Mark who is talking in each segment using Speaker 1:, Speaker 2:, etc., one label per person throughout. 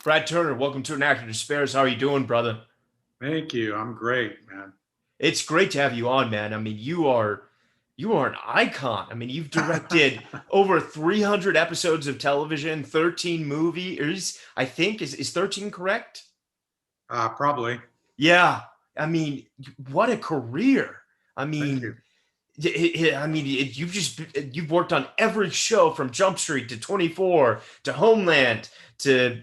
Speaker 1: Brad Turner, welcome to An Actor Despairs. How are you doing, brother?
Speaker 2: Thank you. I'm great, man.
Speaker 1: It's great to have you on, man. I mean, you are an icon. I mean, you've directed over 300 episodes of television, 13 movies. I think is 13 correct?
Speaker 2: Probably.
Speaker 1: Yeah. I mean, what a career. I
Speaker 2: Thank you.
Speaker 1: mean, you've worked on every show from Jump Street to 24 to Homeland to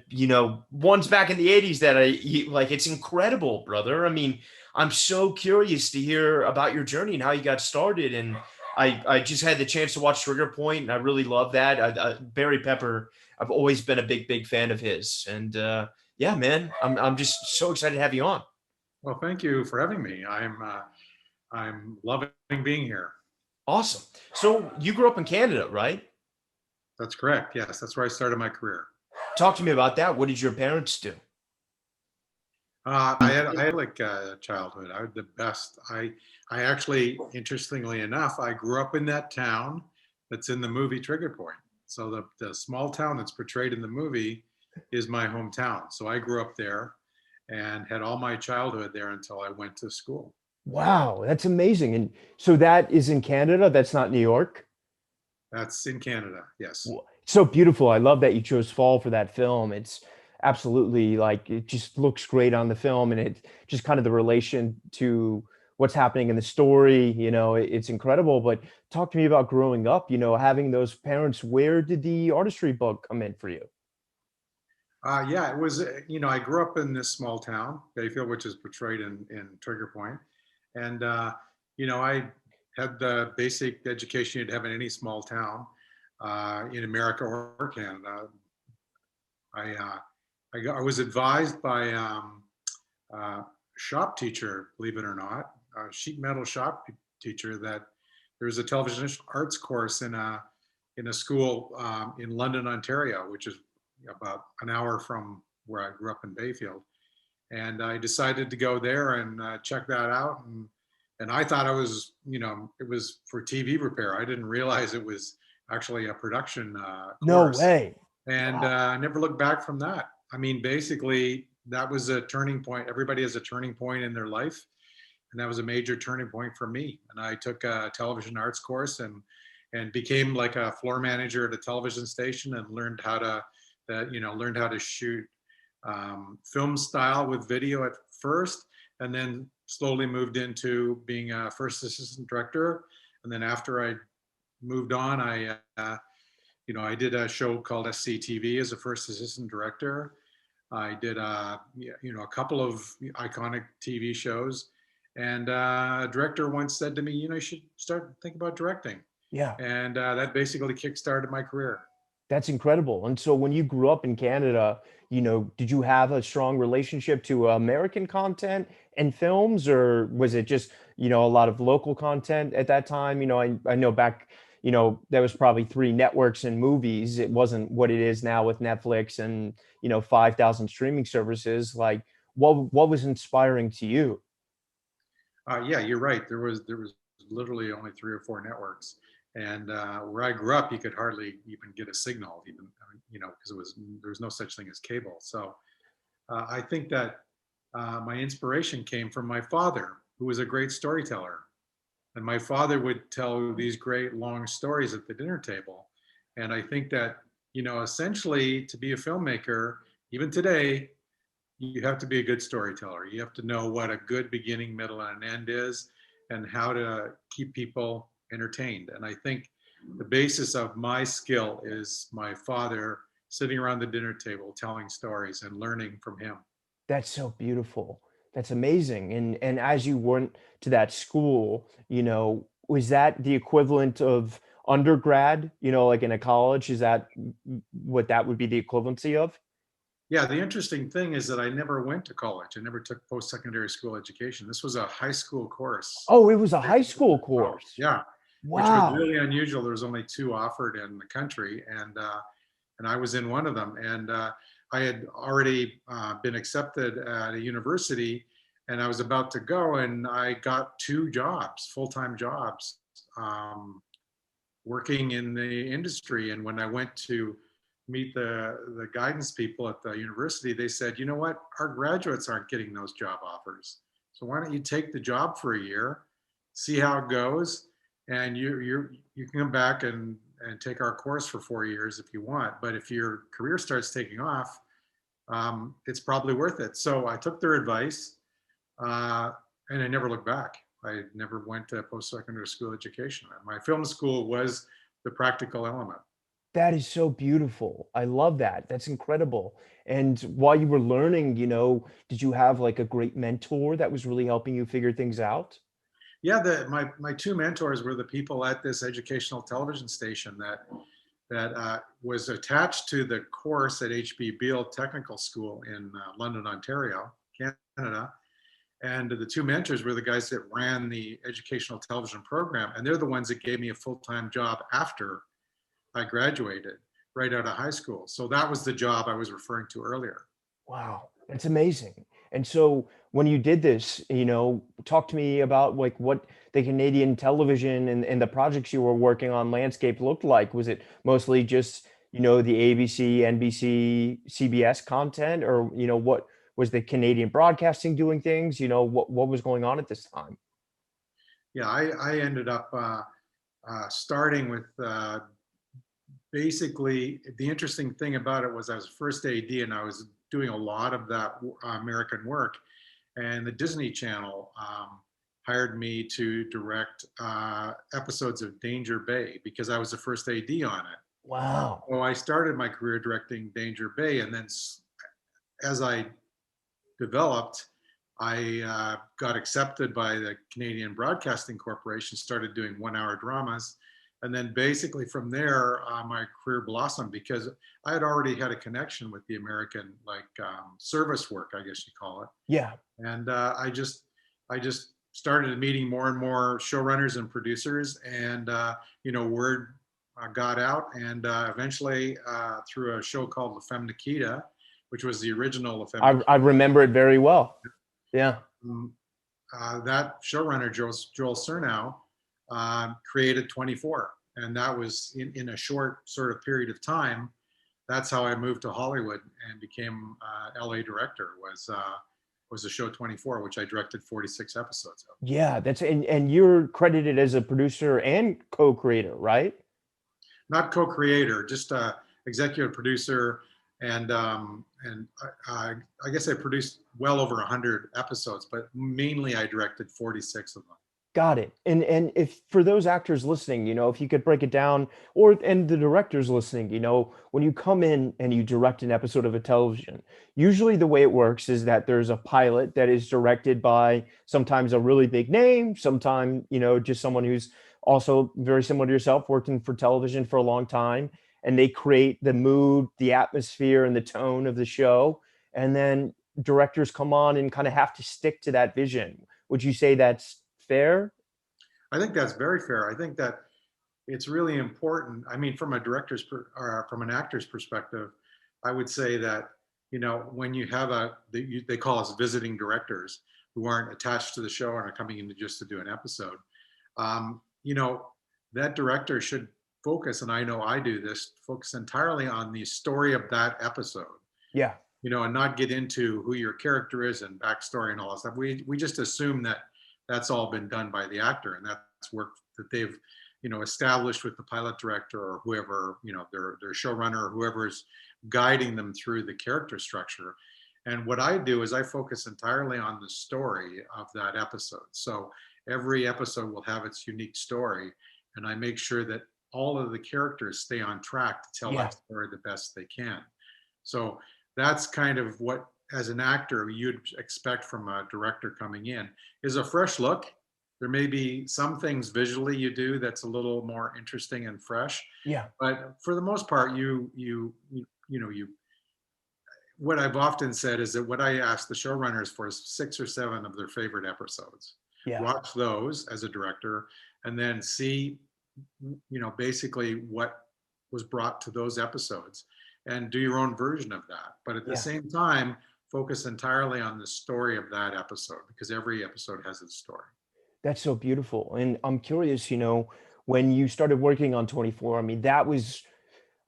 Speaker 1: ones back in the 80s that like. It's incredible, brother. I mean, I'm so curious to hear about your journey and how you got started. And I just had the chance to watch Trigger Point, and I really love that. Barry Pepper, I've always been a big fan of his. And yeah, man, I'm just so excited to have you on.
Speaker 2: Well, thank you for having me. I'm loving being here.
Speaker 1: Awesome. So you grew up in Canada, right?
Speaker 2: That's correct. Yes, that's where I started my career.
Speaker 1: Talk to me about that. What did your parents do?
Speaker 2: I had like a childhood. I had the best. I actually, interestingly enough, I grew up in that town that's in the movie Trigger Point. So the small town that's portrayed in the movie is my hometown. So I grew up there and had all my childhood there until I went to school.
Speaker 1: Wow, that's amazing. And so that is in Canada. That's not New York.
Speaker 2: That's in Canada. Yes.
Speaker 1: So beautiful. I love that you chose fall for that film. It's absolutely like it just looks great on the film, and it just kind of the relation to what's happening in the story. It's incredible. But talk to me about growing up. Having those parents. Where did the artistry bug come in for you?
Speaker 2: Yeah, it was, I grew up in this small town, Bayfield, which is portrayed in Trigger Point. And, I had the basic education you'd have in any small town in America or Canada. I was advised by a shop teacher, believe it or not, a sheet metal shop teacher, that there was a television arts course in a school in London, Ontario, which is about an hour from where I grew up in Bayfield. And I decided to go there and check that out. And I thought it was for TV repair. I didn't realize it was actually a production
Speaker 1: No
Speaker 2: course.
Speaker 1: way.
Speaker 2: And
Speaker 1: Wow.
Speaker 2: I never looked back from that. I mean, basically, that was a turning point. Everybody has a turning point in their life. And that was a major turning point for me. And I took a television arts course and became like a floor manager at a television station and learned how to shoot film style with video at first, and then slowly moved into being a first assistant director. And then after I moved on, I did a show called SCTV as a first assistant director. I did a couple of iconic TV shows. And a director once said to me, you should start thinking about directing.
Speaker 1: Yeah.
Speaker 2: And that basically kickstarted my career.
Speaker 1: That's incredible. And so when you grew up in Canada, did you have a strong relationship to American content and films, or was it just, a lot of local content at that time? I know back, there was probably three networks and movies. It wasn't what it is now with Netflix and, 5,000 streaming services. Like, what was inspiring to you?
Speaker 2: Yeah, you're right. There was literally only three or four networks, and where I grew up, you could hardly even get a signal, even because there was no such thing as cable. So I think that my inspiration came from my father, who was a great storyteller, and my father would tell these great long stories at the dinner table, and I think that essentially to be a filmmaker, even today, you have to be a good storyteller. You have to know what a good beginning, middle, and an end is, and how to keep people entertained. And I think the basis of my skill is my father sitting around the dinner table telling stories and learning from him.
Speaker 1: That's so beautiful. That's amazing. And as you went to that school, was that the equivalent of undergrad, like in a college? Is that what that would be the equivalency of?
Speaker 2: Yeah, the interesting thing is that I never went to college. I never took post-secondary school education. This was a high school course.
Speaker 1: Oh, it was a high school course.
Speaker 2: Yeah, which was
Speaker 1: Wow.
Speaker 2: really unusual. There was only two offered in the country, and I was in one of them. And I had already been accepted at a university, and I was about to go, and I got two jobs, full-time jobs, working in the industry. And when I went to meet the guidance people at the university, they said, you know what, our graduates aren't getting those job offers. So why don't you take the job for a year, see how it goes, and you can come back and take our course for 4 years if you want. But if your career starts taking off, it's probably worth it. So I took their advice, uh, and I never looked back. I never went to post-secondary school education. My film school was the practical element.
Speaker 1: That is so beautiful. I love that. That's incredible. And while you were learning, did you have like a great mentor that was really helping you figure things out?
Speaker 2: Yeah, my two mentors were the people at this educational television station that was attached to the course at HB Beale Technical School in London, Ontario, Canada. And the two mentors were the guys that ran the educational television program, and they're the ones that gave me a full-time job after I graduated, right out of high school. So that was the job I was referring to earlier.
Speaker 1: Wow, that's amazing. And so when you did this, talk to me about like what the Canadian television and the projects you were working on landscape looked like. Was it mostly just, the ABC, NBC, CBS content, or, what was the Canadian broadcasting doing things? What was going on at this time?
Speaker 2: Yeah, I ended up starting with basically, the interesting thing about it was I was first AD and I was doing a lot of that American work. And the Disney Channel hired me to direct episodes of Danger Bay because I was the first AD on it.
Speaker 1: Wow.
Speaker 2: So I started my career directing Danger Bay, and then as I developed, I got accepted by the Canadian Broadcasting Corporation, started doing 1 hour dramas. And then basically from there, my career blossomed because I had already had a connection with the American service work, I guess you call it.
Speaker 1: Yeah.
Speaker 2: And I just started meeting more and more showrunners and producers, and word got out, and eventually through a show called La Femme Nikita, which was the original La Femme
Speaker 1: I remember it very well. Yeah.
Speaker 2: Nikita, that showrunner Joel Surnow created 24, and that was in a short sort of period of time. That's how I moved to Hollywood and became LA director. Was the show 24, which I directed 46 episodes of.
Speaker 1: Yeah, and you're credited as a producer and co-creator, right?
Speaker 2: Not co-creator, just executive producer, and I guess I produced well over 100 episodes, but mainly I directed 46 of them.
Speaker 1: Got it. And if for those actors listening, if you could break it down, and the directors listening, when you come in and you direct an episode of a television, usually the way it works is that there's a pilot that is directed by sometimes a really big name, sometimes, just someone who's also very similar to yourself, working for television for a long time, and they create the mood, the atmosphere, and the tone of the show. And then directors come on and kind of have to stick to that vision. Would you say that's fair?
Speaker 2: I think that's very fair. I think that it's really important. I mean, from a or from an actor's perspective, I would say that when you have they call us visiting directors who aren't attached to the show and are coming in just to do an episode. That director should focus, and I know I do this, focus entirely on the story of that episode.
Speaker 1: Yeah.
Speaker 2: And not get into who your character is and backstory and all that stuff. We just assume that that's all been done by the actor, and that's work that they've established with the pilot director or whoever, their showrunner or whoever's guiding them through the character structure. And what I do is I focus entirely on the story of that episode. So every episode will have its unique story, and I make sure that all of the characters stay on track to tell
Speaker 1: Yeah.
Speaker 2: that story the best they can. So that's kind of what, as an actor, you'd expect from a director coming in, is a fresh look. There may be some things visually you do that's a little more interesting and fresh,
Speaker 1: Yeah.
Speaker 2: but for the most part, what I've often said is that what I ask the showrunners for is 6 or 7 of their favorite episodes.
Speaker 1: Yeah.
Speaker 2: Watch those as a director, and then see, basically what was brought to those episodes, and do your own version of that. But at the
Speaker 1: Yeah.
Speaker 2: same time, focus entirely on the story of that episode, because every episode has its story.
Speaker 1: That's so beautiful. And I'm curious, when you started working on 24, I mean, that was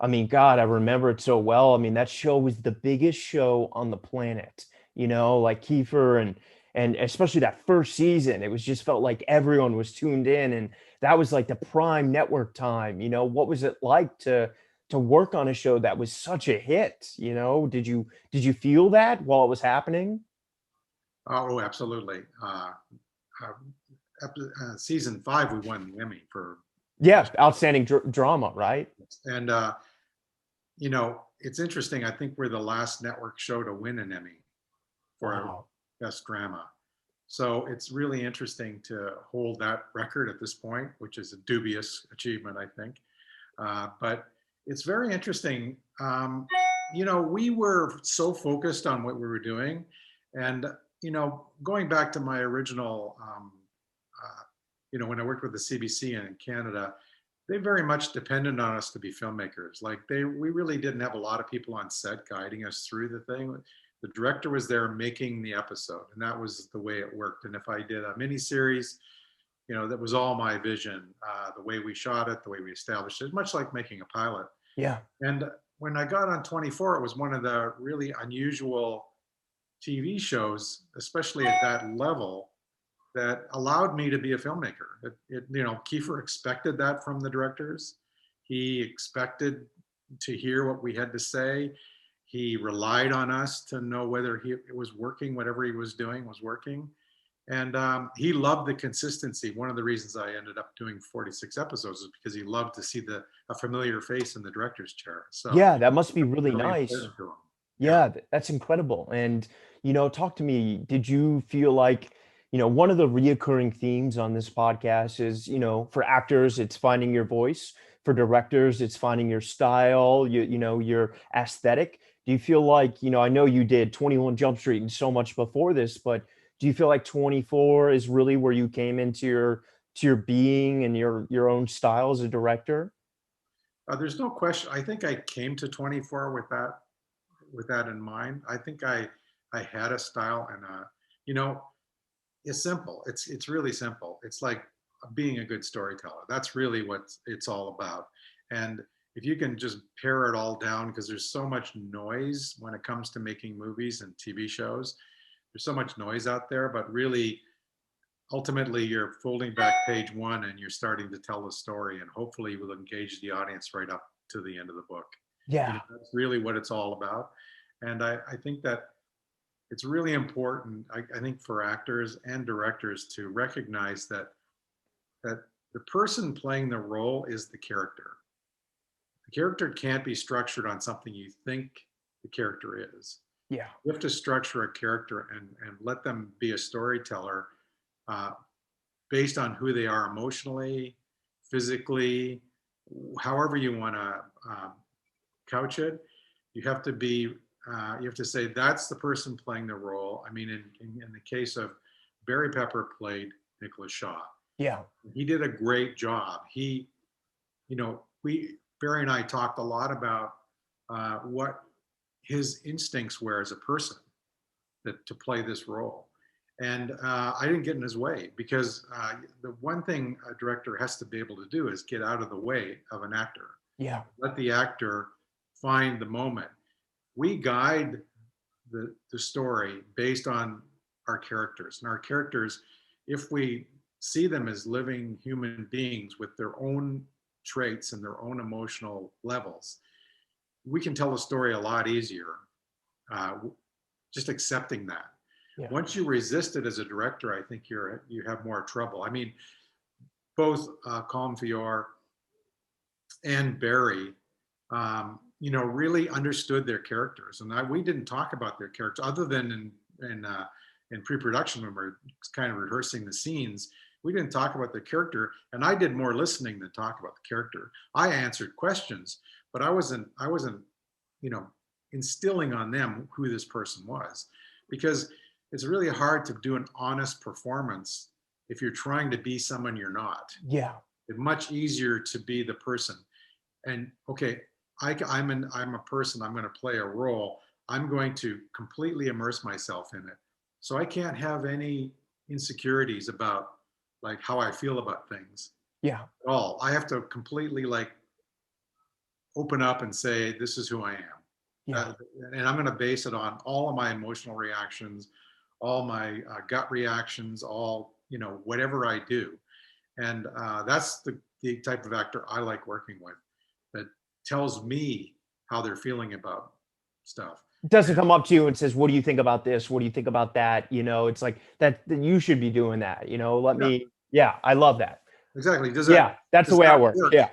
Speaker 1: I mean, God, I remember it so well. I mean, that show was the biggest show on the planet, like Kiefer and especially that first season, it was just felt like everyone was tuned in, and that was like the prime network time. What was it like to work on a show that was such a hit? Did you feel that while it was happening?
Speaker 2: Oh, absolutely. Uh, Season 5, we won the Emmy for
Speaker 1: Yeah,
Speaker 2: best,
Speaker 1: outstanding drama, right?
Speaker 2: and it's interesting. I think we're the last network show to win an Emmy for
Speaker 1: Wow.
Speaker 2: best drama. So it's really interesting to hold that record at this point, which is a dubious achievement, I think. But it's very interesting. We were so focused on what we were doing, and going back to my original, when I worked with the CBC in Canada, they very much depended on us to be filmmakers. Like we really didn't have a lot of people on set guiding us through the thing. The director was there making the episode, and that was the way it worked. And if I did a mini series, that was all my vision. The way we shot it, the way we established it, much like making a pilot.
Speaker 1: Yeah.
Speaker 2: And when I got on 24, it was one of the really unusual TV shows, especially at that level, that allowed me to be a filmmaker. Kiefer expected that from the directors. He expected to hear what we had to say. He relied on us to know whether it was working, whatever he was doing was working. And he loved the consistency. One of the reasons I ended up doing 46 episodes is because he loved to see a familiar face in the director's chair. So
Speaker 1: Yeah, that must be really
Speaker 2: really
Speaker 1: nice.
Speaker 2: important to him. Yeah.
Speaker 1: Yeah, that's incredible. And, talk to me. Did you feel like, one of the reoccurring themes on this podcast is, for actors, it's finding your voice. For directors, it's finding your style, your aesthetic. Do you feel like, I know you did 21 Jump Street and so much before this, but do you feel like 24 is really where you came into your being and your own style as a director?
Speaker 2: There's no question. I think I came to 24 with that in mind. I think I had a style, and you know it's simple. It's really simple. It's like being a good storyteller. That's really what it's all about. And if you can just pare it all down, because there's so much noise when it comes to making movies and TV shows. There's so much noise out there, but really ultimately you're folding back page one and you're starting to tell the story, and hopefully you will engage the audience right up to the end of the book.
Speaker 1: Yeah.
Speaker 2: That's really what it's all about. And I think that it's really important, I think, for actors and directors to recognize that the person playing the role is the character. The character can't be structured on something you think the character is.
Speaker 1: Yeah.
Speaker 2: You have to structure a character and let them be a storyteller, uh, based on who they are emotionally, physically, however you want to couch it. You have to be, you have to say that's the person playing the role. I mean, in the case of Barry Pepper played Nicholas Shaw.
Speaker 1: Yeah.
Speaker 2: He did a great job. Barry and I talked a lot about what his instincts were as a person to play this role. And I didn't get in his way, because the one thing a director has to be able to do is get out of the way of an actor.
Speaker 1: Yeah.
Speaker 2: Let the actor find the moment. We guide the story based on our characters. And our characters, if we see them as living human beings with their own traits and their own emotional levels, we can tell the story a lot easier, uh, just accepting that.
Speaker 1: Yeah.
Speaker 2: Once you resist it as a director, I think you have more trouble. I mean, both Colm Feore and Barry, really understood their characters, and we didn't talk about their characters other than in pre-production when we're kind of rehearsing the scenes. We didn't talk about the character, and I did more listening than talk about the character. I answered questions, but I wasn't, you know, instilling on them who this person was, because it's really hard to do an honest performance if you're trying to be someone you're not.
Speaker 1: Yeah.
Speaker 2: It's much easier to be the person. And okay, I'm a person. I'm going to play a role. I'm going to completely immerse myself in it. So I can't have any insecurities about like how I feel about things
Speaker 1: Yeah.
Speaker 2: at all. I have to completely like open up and say, this is who I am.
Speaker 1: Yeah.
Speaker 2: And I'm going to base it on all of my emotional reactions, all my gut reactions, all, whatever I do. And that's the type of actor I like working with, that tells me how they're feeling about stuff.
Speaker 1: Doesn't
Speaker 2: And
Speaker 1: come up to you and says, "What do you think about this? What do you think about that?" It's like that you should be doing that. Let
Speaker 2: yeah,
Speaker 1: me. Yeah, I love that.
Speaker 2: exactly.
Speaker 1: Yeah, that's the
Speaker 2: Does
Speaker 1: way I
Speaker 2: that
Speaker 1: work.
Speaker 2: work?
Speaker 1: Yeah,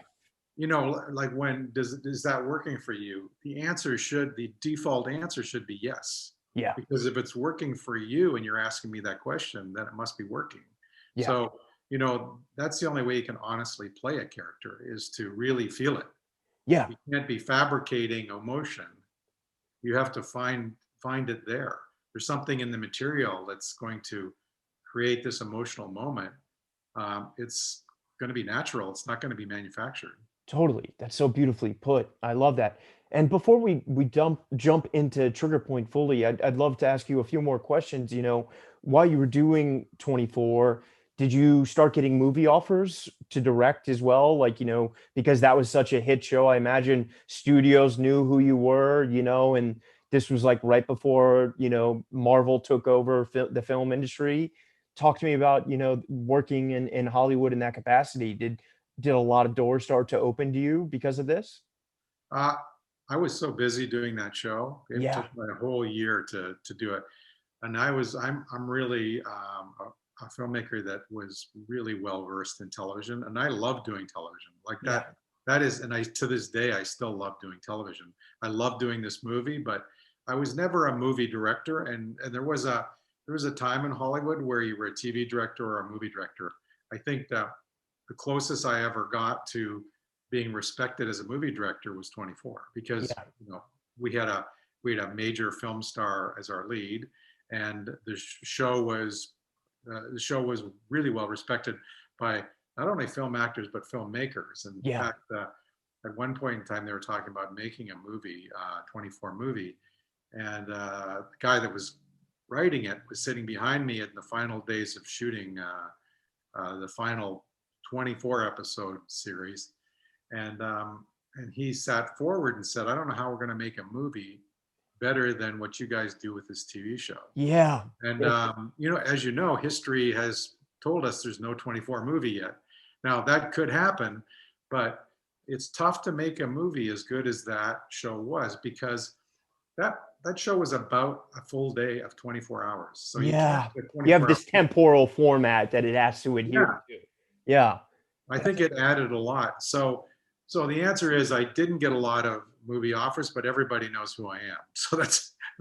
Speaker 2: Like, when is that working for you? The default answer should be yes.
Speaker 1: yeah,
Speaker 2: Because if it's working for you and you're asking me that question, then it must be working.
Speaker 1: yeah,
Speaker 2: So, that's the only way you can honestly play a character, is to really feel it.
Speaker 1: yeah.
Speaker 2: You can't be fabricating emotion. You have to find it there. There's something in the material that's going to create this emotional moment. It's going to be natural. It's not going to be manufactured.
Speaker 1: Totally. That's so beautifully put. I love that. And before we jump into Trigger Point fully, I'd love to ask you a few more questions. While you were doing 24, did you start getting movie offers to direct as well? Like, because that was such a hit show, I imagine studios knew who you were, and this was like right before, Marvel took over the film industry. Talk to me about, working in Hollywood in that capacity. Did a lot of doors start to open to you because of this?
Speaker 2: Uh, I was so busy doing that show. It
Speaker 1: Yeah.
Speaker 2: took me a whole year to do it. And I'm really a filmmaker that was really well versed in television, and I love doing television like
Speaker 1: Yeah.
Speaker 2: that. That is, and I to this day I still love doing television. I love doing this movie, but I was never a movie director, and there was a time in Hollywood where you were a TV director or a movie director. I think that the closest I ever got to being respected as a movie director was 24, because
Speaker 1: Yeah.
Speaker 2: we had a major film star as our lead, and the show was really well respected by not only film actors but filmmakers. And in
Speaker 1: Yeah.
Speaker 2: fact, at one point in time, they were talking about making a movie, 24 movie, and the guy that was writing it was sitting behind me in the final days of shooting the final 24 episode series, and he sat forward and said, "I don't know how we're going to make a movie better than what you guys do with this TV show."
Speaker 1: Yeah.
Speaker 2: And as you know, history has told us there's no 24 movie yet. Now that could happen, but it's tough to make a movie as good as that show was, because that show was about a full day of 24 hours. So you can't
Speaker 1: Yeah.
Speaker 2: get
Speaker 1: You have
Speaker 2: 24
Speaker 1: this
Speaker 2: hours.
Speaker 1: temporal format that it has to adhere
Speaker 2: Yeah,
Speaker 1: to. Yeah.
Speaker 2: I
Speaker 1: That's
Speaker 2: think it added a lot. So the answer is, I didn't get a lot of movie offers, but everybody knows who I am. So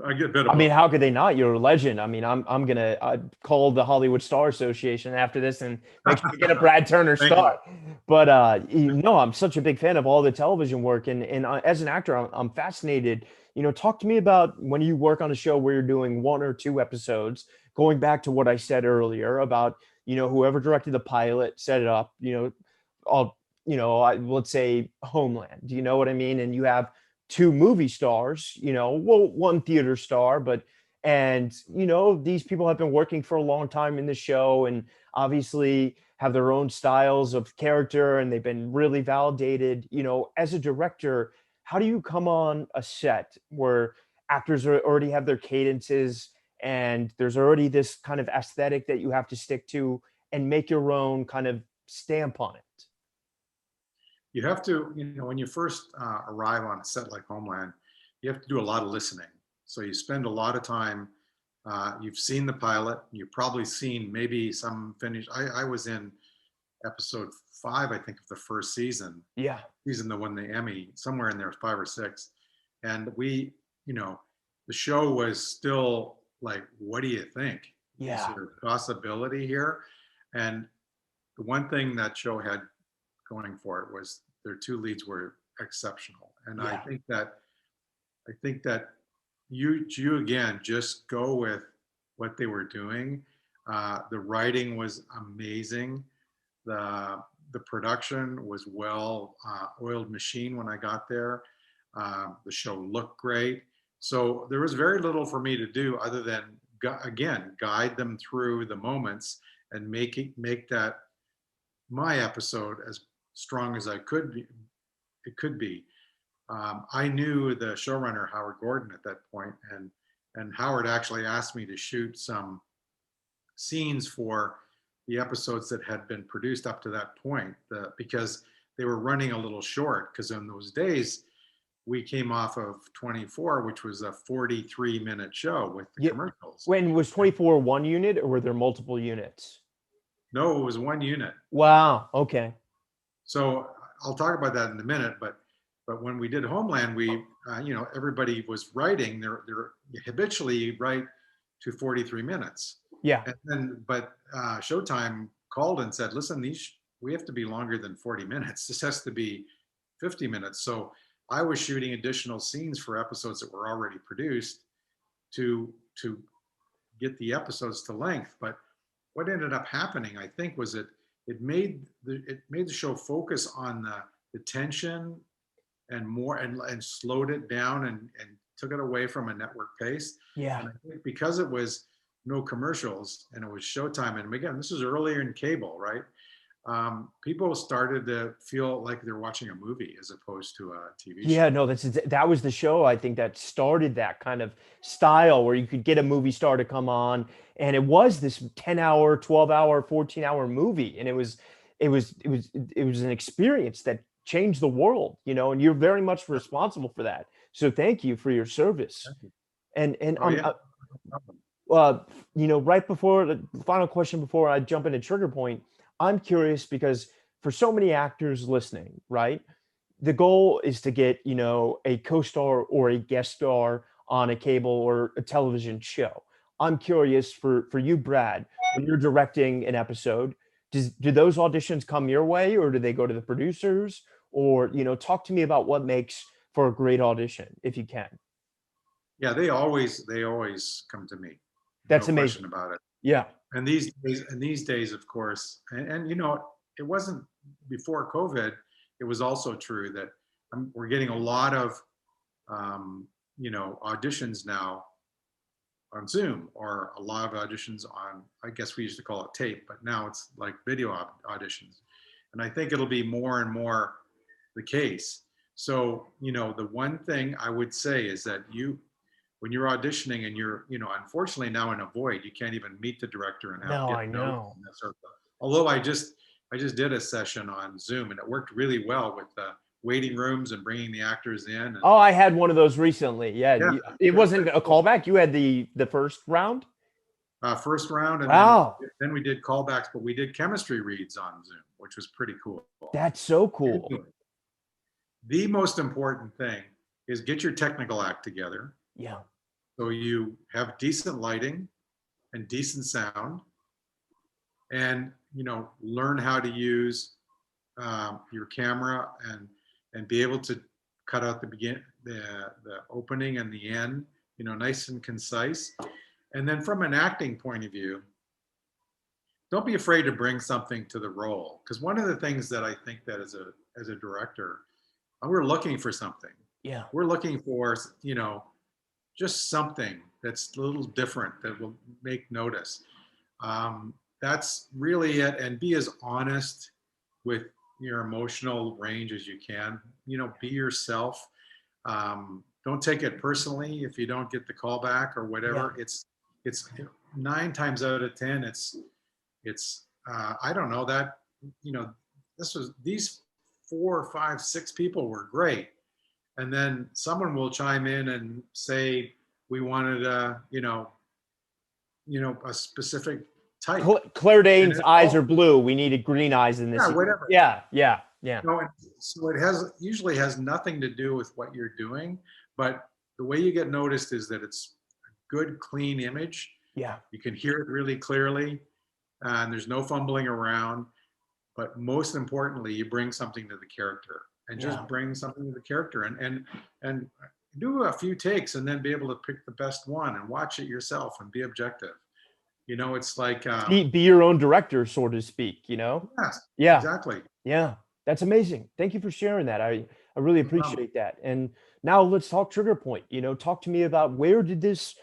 Speaker 2: I get a bit of
Speaker 1: I
Speaker 2: both.
Speaker 1: mean, how could they not? You're a legend. I mean, I'm gonna call the Hollywood Star Association after this and make sure to get a Brad Turner
Speaker 2: Thank you.
Speaker 1: star. But I'm such a big fan of all the television work, and as an actor, I'm fascinated. Talk to me about when you work on a show where you're doing one or two episodes. Going back to what I said earlier about whoever directed the pilot set it up. All let's say Homeland. Do you know what I mean? And you have two movie stars, well, one theater star, but and these people have been working for a long time in the show and obviously have their own styles of character and they've been really validated. As a director, how do you come on a set where actors already have their cadences and there's already this kind of aesthetic that you have to stick to and make your own kind of stamp on it?
Speaker 2: You have to, when you first arrive on a set like Homeland, you have to do a lot of listening. So you spend a lot of time. You've seen the pilot. You've probably seen maybe some finish. I was in episode 5, I think, of the first
Speaker 1: Yeah.
Speaker 2: season that won the Emmy, somewhere in there, 5 or 6. And the show was still like, what do you think? Is
Speaker 1: Yeah.
Speaker 2: there a possibility here? And the one thing that show had going for it was their two leads were exceptional. And I
Speaker 1: Yeah.
Speaker 2: think that you again just go with what they were doing. The writing was amazing. The production was well oiled machine when I got there. The show looked great. So there was very little for me to do other than again guide them through the moments and make that my episode as strong as it could be. I knew the showrunner Howard Gordon at that point, and Howard actually asked me to shoot some scenes for the episodes that had been produced up to that point, because they were running a little short. Because in those days, we came off of 24, which was a 43-minute show with the
Speaker 3: Yeah.
Speaker 2: commercials.
Speaker 3: When was 24 one unit, or were there multiple units?
Speaker 2: No, it was one unit.
Speaker 3: Wow. Okay.
Speaker 2: So I'll talk about that in a minute. But when we did Homeland, we everybody was writing. They're habitually write to 43 minutes.
Speaker 3: Yeah.
Speaker 2: And then, but Showtime called and said, "Listen, we have to be longer than 40 minutes. This has to be 50 minutes." So I was shooting additional scenes for episodes that were already produced to get the episodes to length. But what ended up happening, I think, was it made the show focus on the tension and more, and slowed it down, and took it away from a network pace.
Speaker 3: Yeah.
Speaker 2: And I think because it was no commercials and it was Showtime, and again, this is earlier in cable, right? People started to feel like they're watching a movie as opposed to a TV show.
Speaker 3: Yeah, no, that was the show, I think, that started that kind of style where you could get a movie star to come on, and it was this 10-hour, 12-hour, 14-hour movie, and it was an experience that changed the world, and you're very much responsible for that. So thank you for your service. And right before the final question, before I jump into Trigger Point, I'm curious because for so many actors listening, right, the goal is to get, a co-star or a guest star on a cable or a television show. I'm curious for you, Brad, when you're directing an episode, do those auditions come your way, or do they go to the producers? Or, talk to me about what makes for a great audition, if you can.
Speaker 2: Yeah, they always come to me.
Speaker 3: That's
Speaker 2: no
Speaker 3: amazing.
Speaker 2: question about it.
Speaker 3: Yeah.
Speaker 2: And these days, of course, and it wasn't before COVID. It was also true that we're getting a lot of auditions now on Zoom, or a lot of auditions on, I guess we used to call it tape, but now it's like video auditions. And I think it'll be more and more the case. So, the one thing I would say is that when you're auditioning and you're, unfortunately now in a void, you can't even meet the director and
Speaker 3: No,
Speaker 2: get
Speaker 3: I know.
Speaker 2: and that sort of stuff. Although I just did a session on Zoom, and it worked really well with the waiting rooms and bringing the actors in. And,
Speaker 3: oh, I had one of those recently. Yeah. It wasn't a callback. You had the first round?
Speaker 2: First round. And
Speaker 3: wow.
Speaker 2: then we did callbacks, but we did chemistry reads on Zoom, which was pretty cool.
Speaker 3: That's so cool.
Speaker 2: The most important thing is get your technical act together.
Speaker 3: Yeah.
Speaker 2: So you have decent lighting and decent sound, and learn how to use your camera and be able to cut out the opening and the end, nice and concise. And then from an acting point of view, don't be afraid to bring something to the role, because one of the things that I think that as a director, we're looking for something.
Speaker 3: Yeah.
Speaker 2: We're looking for just something that's a little different that will make notice. That's really it. And be as honest with your emotional range as you can. Be yourself. Don't take it personally if you don't get the call back or whatever.
Speaker 3: Yeah.
Speaker 2: It's 9 times out of 10. It's I don't know that, these 4, 5, 6 people were great. And then someone will chime in and say, we wanted a specific type.
Speaker 3: Claire Danes' eyes are blue. We needed green eyes in this.
Speaker 2: Yeah, whatever.
Speaker 3: Yeah.
Speaker 2: So it usually has nothing to do with what you're doing, but the way you get noticed is that it's a good, clean image.
Speaker 3: Yeah.
Speaker 2: You can hear it really clearly, and there's no fumbling around. But most importantly, you bring something to the character, and just bring something to the character, and do a few takes, and then be able to pick the best one and watch it yourself and be objective. It's like
Speaker 3: be your own director, so to speak.
Speaker 2: Yes.
Speaker 3: Yeah.
Speaker 2: Exactly.
Speaker 3: Yeah. That's amazing. Thank you for sharing that. I really appreciate that. And now let's talk Trigger Point. Talk to me about where did this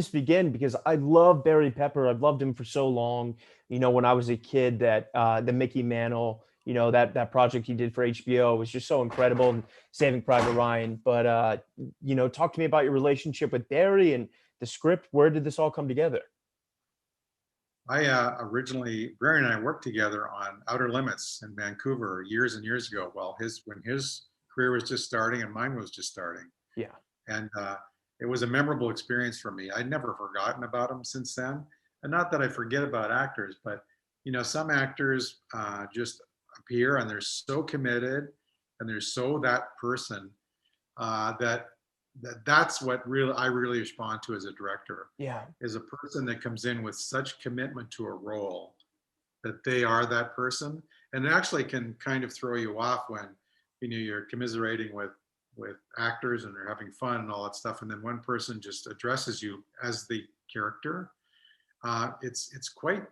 Speaker 3: begin? Because I love Barry Pepper. I've loved him for so long. When I was a kid, that the Mickey Mantle, you know, that project he did for HBO was just so incredible, and Saving Private Ryan. But you know, talk to me about your relationship with Barry and the script. Where did this all come together?
Speaker 2: I originally, Barry and I worked together on Outer Limits in Vancouver years and years ago. Well, when his career was just starting and mine was just starting,
Speaker 3: Yeah.
Speaker 2: and it was a memorable experience for me. I'd never forgotten about him since then, and not that I forget about actors, but you know, some actors just appear and they're so committed, and they're so that person that's what really I really respond to as a director,
Speaker 3: Yeah.
Speaker 2: is a person that comes in with such commitment to a role that they are that person. And it actually can kind of throw you off when, you know, you're commiserating with actors and they're having fun and all that stuff, and then one person just addresses you as the character. It's quite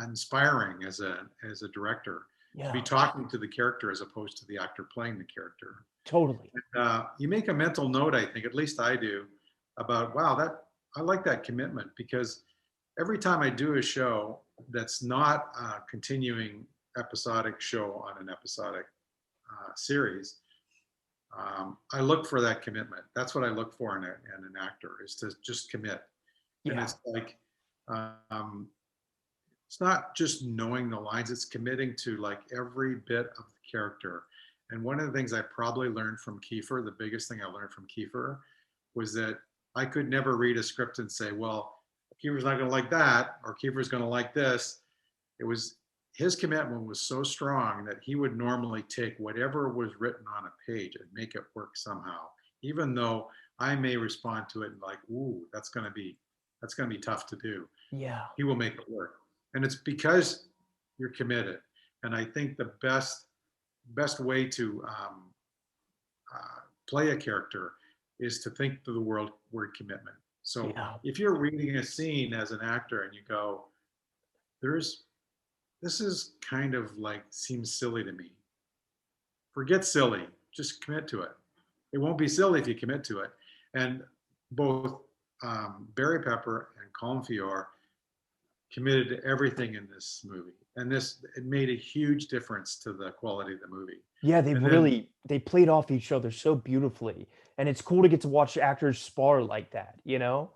Speaker 2: inspiring as a director to be
Speaker 3: Yeah.
Speaker 2: talking to the character as opposed to the actor playing the character.
Speaker 3: Totally.
Speaker 2: You make a mental note, I think, at least I do, about, wow, that I like that commitment, because every time I do a show that's not a continuing episodic show on an episodic series, I look for that commitment. That's what I look for in an actor, is to just commit. And
Speaker 3: Yeah.
Speaker 2: it's like, um, it's not just knowing the lines, it's committing to like every bit of the character. And one of the things I probably learned from Kiefer, the biggest thing I learned from Kiefer, was that I could never read a script and say, well, Kiefer's not going to like that, or Kiefer's going to like this. It was, his commitment was so strong that he would normally take whatever was written on a page and make it work somehow, even though I may respond to it and like, ooh, that's going to be tough to do.
Speaker 3: Yeah.
Speaker 2: He will make it work. And it's because you're committed. And I think the best way to play a character is to think to the word commitment. So
Speaker 3: Yeah.
Speaker 2: if you're reading a scene as an actor and you go, this is kind of like seems silly to me, forget silly, just commit to it. It won't be silly if you commit to it. And both Barry Pepper and Colin Feore committed to everything in this movie, and it made a huge difference to the quality of the movie.
Speaker 3: Yeah,
Speaker 2: And then,
Speaker 3: they played off each other so beautifully. And it's cool to get to watch actors spar like that, you know?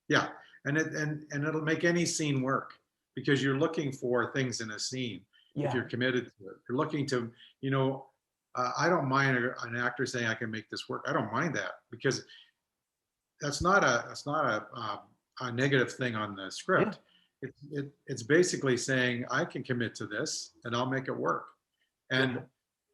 Speaker 2: yeah, and it'll make any scene work, because you're looking for things in a scene. If
Speaker 3: Yeah.
Speaker 2: you're committed to it, you're looking to, you know, I don't mind an actor saying I can make this work. I don't mind that, because that's not a negative thing on the
Speaker 3: Yeah.
Speaker 2: script. It's basically saying I can commit to this and I'll make it work.
Speaker 3: Yeah.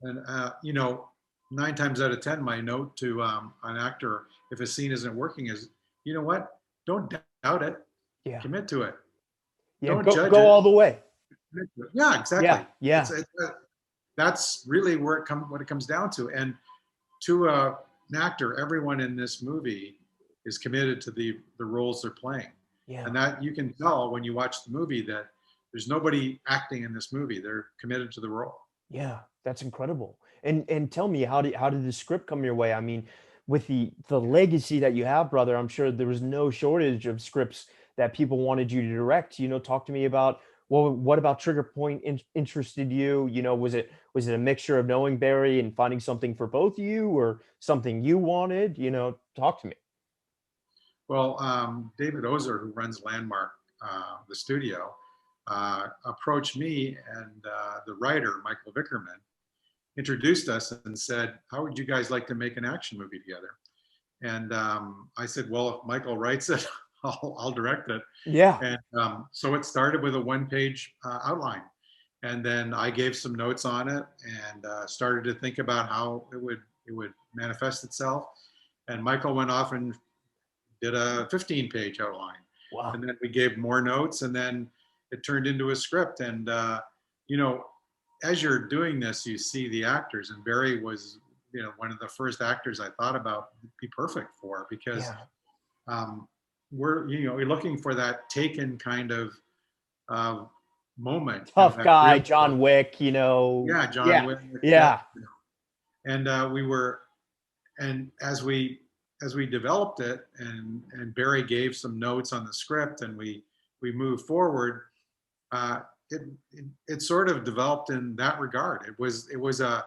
Speaker 2: And you know, 9 times out of 10, my note to an actor, if a scene isn't working, is, you know what? Don't doubt it.
Speaker 3: Yeah.
Speaker 2: Commit to it.
Speaker 3: Yeah.
Speaker 2: Don't
Speaker 3: Go
Speaker 2: judge
Speaker 3: go
Speaker 2: it.
Speaker 3: all the way.
Speaker 2: Commit to it. Yeah, exactly.
Speaker 3: Yeah. Yeah.
Speaker 2: That's really what it comes down to. And to an actor, everyone in this movie is committed to the roles they're playing.
Speaker 3: Yeah.
Speaker 2: And that you can tell when you watch the movie that there's nobody acting in this movie. They're committed to the role.
Speaker 3: Yeah, that's incredible. And tell me, how did the script come your way? I mean, with the legacy that you have, brother, I'm sure there was no shortage of scripts that people wanted you to direct. You know, talk to me about, well, what about Trigger Point interested you? You know, was it a mixture of knowing Barry and finding something for both of you, or something you wanted? You know, talk to me.
Speaker 2: Well, David Ozer, who runs Landmark, the studio, approached me and the writer, Michael Vickerman, introduced us and said, how would you guys like to make an action movie together? And I said, well, if Michael writes it, I'll direct it.
Speaker 3: Yeah.
Speaker 2: And so it started with a one-page outline. And then I gave some notes on it and started to think about how it would manifest itself. And Michael went off and did a 15-page outline.
Speaker 3: Wow.
Speaker 2: And then we gave more notes, and then it turned into a script. And you know, as you're doing this, you see the actors, and Barry was, you know, one of the first actors I thought about be perfect for, because
Speaker 3: Yeah.
Speaker 2: we're looking for that Taken kind of moment, you know,
Speaker 3: Tough
Speaker 2: that
Speaker 3: guy,
Speaker 2: real,
Speaker 3: John Wick, you know.
Speaker 2: yeah, John
Speaker 3: Yeah.
Speaker 2: Wick,
Speaker 3: Yeah.
Speaker 2: and and as we developed it, and Barry gave some notes on the script, and we moved forward. it sort of developed in that regard. It was a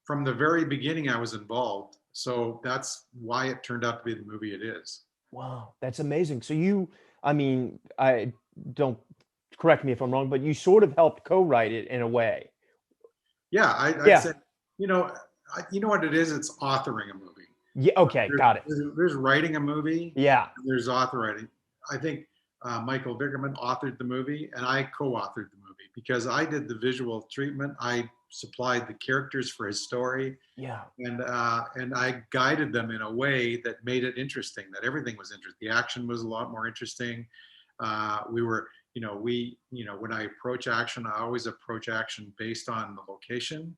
Speaker 2: from the very beginning I was involved, so that's why it turned out to be the movie it is.
Speaker 3: Wow, that's amazing. So you, I mean, I don't correct me if I'm wrong, but you sort of helped co-write it in a way.
Speaker 2: Yeah, I'd
Speaker 3: Yeah.
Speaker 2: say, you know, you know what it is? It's authoring a movie.
Speaker 3: Yeah. Okay.
Speaker 2: There's,
Speaker 3: Got it.
Speaker 2: there's writing a movie,
Speaker 3: Yeah.
Speaker 2: and there's author writing. I think Michael Vickerman authored the movie, and I co-authored the movie because I did the visual treatment. I supplied the characters for his story,
Speaker 3: Yeah.
Speaker 2: and I guided them in a way that made it interesting. That everything was interesting. The action was a lot more interesting. We were, when I approach action, I always approach action based on the location.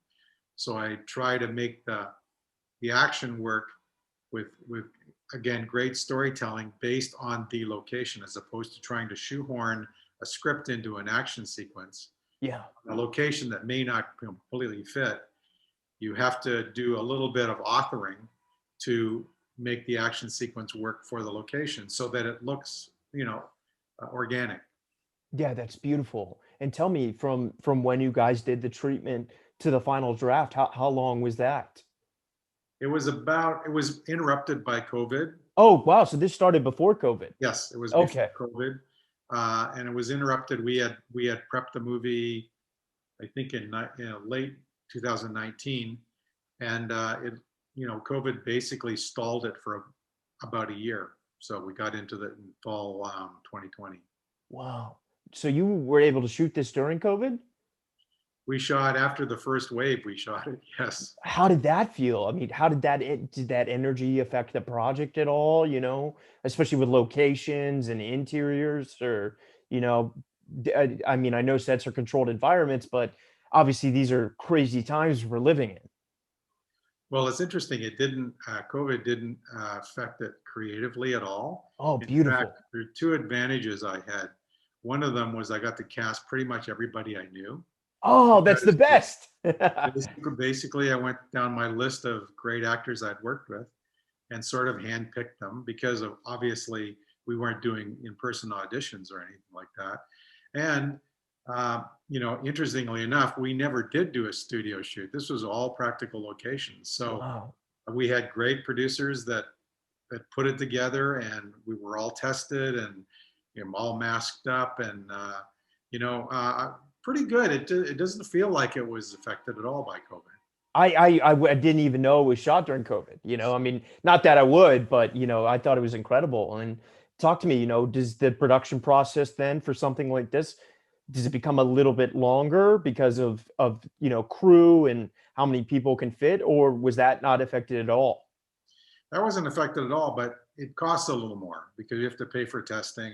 Speaker 2: So I try to make the action work with again great storytelling based on the location, as opposed to trying to shoehorn a script into an action sequence.
Speaker 3: Yeah.
Speaker 2: A location that may not completely fit, you have to do a little bit of authoring to make the action sequence work for the location so that it looks, organic.
Speaker 3: Yeah. That's beautiful. And tell me, from when you guys did the treatment to the final draft, how long was that?
Speaker 2: It was interrupted by COVID.
Speaker 3: Oh, wow. So this started before COVID.
Speaker 2: Yes, it was before
Speaker 3: Okay.
Speaker 2: COVID, and it was interrupted. We had prepped the movie, I think in late 2019, and COVID basically stalled it for about a year. So we got into the fall 2020.
Speaker 3: Wow. So you were able to shoot this during COVID?
Speaker 2: We shot after the first wave. We shot it. Yes.
Speaker 3: How did that feel? I mean, how did that energy affect the project at all, especially with locations and interiors or, you know, I mean, I know sets are controlled environments, but obviously these are crazy times we're living in.
Speaker 2: Well, it's interesting. COVID didn't affect it creatively at all.
Speaker 3: Oh,
Speaker 2: In fact,
Speaker 3: beautiful.
Speaker 2: there are two advantages I had. One of them was I got to cast pretty much everybody I knew.
Speaker 3: Oh, that's the best.
Speaker 2: Basically, I went down my list of great actors I'd worked with and sort of handpicked them because of obviously we weren't doing in-person auditions or anything like that. And interestingly enough, we never did do a studio shoot. This was all practical locations. So
Speaker 3: Wow.
Speaker 2: we had great producers that put it together, and we were all tested and all masked up, and pretty good. It doesn't feel like it was affected at all by COVID.
Speaker 3: I didn't even know it was shot during COVID. I mean, not that I would, but I thought it was incredible. And talk to me, does the production process then for something like this, does it become a little bit longer because of crew and how many people can fit, or was that not affected at all?
Speaker 2: That wasn't affected at all, but it costs a little more because you have to pay for testing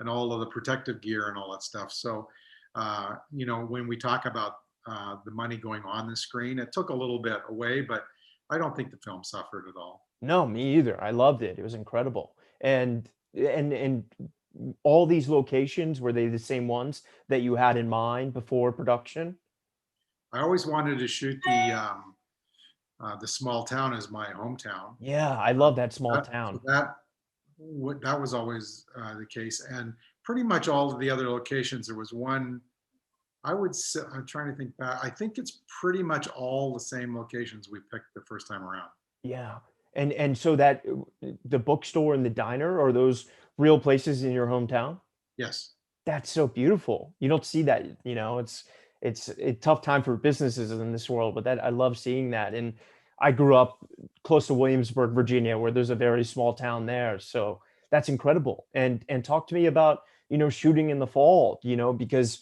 Speaker 2: and all of the protective gear and all that stuff. So, when we talk about the money going on the screen, it took a little bit away, but I don't think the film suffered at all.
Speaker 3: No, me either. I loved it. It was incredible. And all these locations, were they the same ones that you had in mind before production?
Speaker 2: I always wanted to shoot the small town as my hometown.
Speaker 3: Yeah, I love that small
Speaker 2: So
Speaker 3: town.
Speaker 2: that was always the case, and pretty much all of the other locations. There was one. I would say, I'm trying to think back. I think it's pretty much all the same locations we picked the first time around.
Speaker 3: Yeah. And so that the bookstore and the diner, are those real places in your hometown?
Speaker 2: Yes.
Speaker 3: That's so beautiful. You don't see that, it's a tough time for businesses in this world, but that I love seeing that. And I grew up close to Williamsburg, Virginia, where there's a very small town there. So that's incredible. And talk to me about, shooting in the fall, because